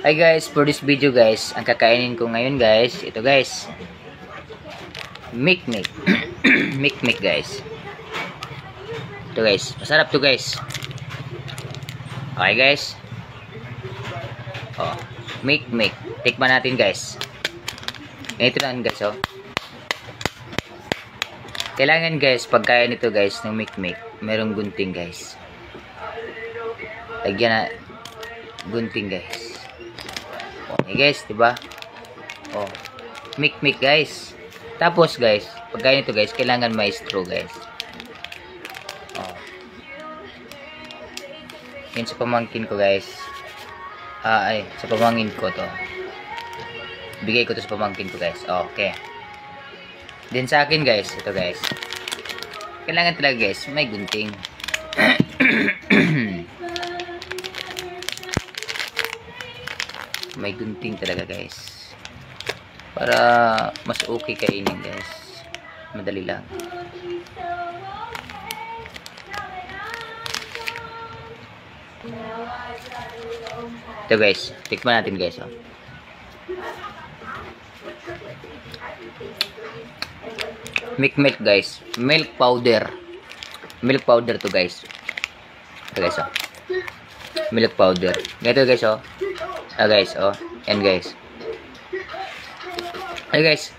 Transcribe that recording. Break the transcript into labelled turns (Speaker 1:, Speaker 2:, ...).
Speaker 1: Hi guys, for this video guys, ang kakainin ko ngayon guys, ito guys. Mikmik. Mikmik guys. Ito guys, masarap to guys. Okay guys. Oh, Mikmik. Tikman natin guys. Ito lang guys oh. Kailangan guys, pagkain nito guys ng Mikmik, merong gunting guys. Lagyan na gunting guys. Okay guys, diba? Oh, Mikmik guys. Tapos guys, pagkain nito guys, kailangan may straw guys. Oh. Yun sa pamangkin ko guys. Sa pamangkin ko to. Bigay ko to sa pamangkin ko guys. Okay. Then sa akin guys, ito guys. Kailangan talaga guys, may gunting. May gunting talaga guys. Para mas okay kainin guys. Madali lang. Ito guys, tikman natin guys oh. Mikmik guys, milk powder. Milk powder to guys. Ito guys oh. Milk powder. Ganito guys oh. Guys oh. Yan guys. Ay guys,